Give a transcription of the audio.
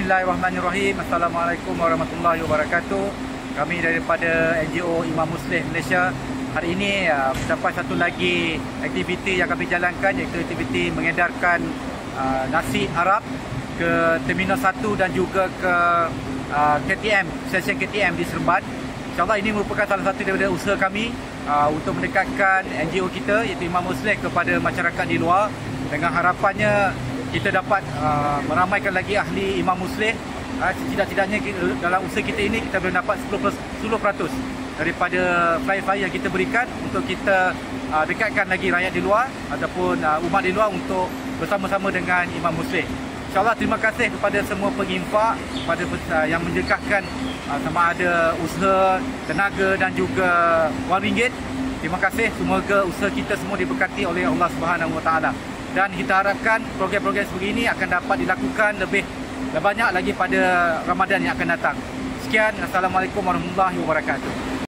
Bismillahirrahmanirrahim. Assalamualaikum warahmatullahi wabarakatuh. Kami daripada NGO Imam Musleh Malaysia. Hari ini terdapat satu lagi aktiviti yang kami jalankan, iaitu aktiviti mengedarkan nasi Arab ke Terminal 1 dan juga ke KTM, stesen KTM di Seremban. InsyaAllah ini merupakan salah satu daripada usaha kami untuk mendekatkan NGO kita, iaitu Imam Musleh, kepada masyarakat di luar, dengan harapannya kita dapat meramaikan lagi ahli Imam Musleh. Setidak-tidaknya dalam usaha kita ini kita boleh dapat 10% daripada flyer-flyer yang kita berikan untuk kita dekatkan lagi rakyat di luar ataupun umat di luar untuk bersama-sama dengan Imam Musleh. InsyaAllah terima kasih kepada semua penginfak, kepada yang menjekahkan sama ada usaha, tenaga dan juga wang ringgit. Terima kasih, semoga usaha kita semua diberkati oleh Allah Subhanahu Wa Taala. Dan kita harapkan program-program sebegini akan dapat dilakukan lebih banyak lagi pada Ramadan yang akan datang. Sekian, Assalamualaikum warahmatullahi wabarakatuh.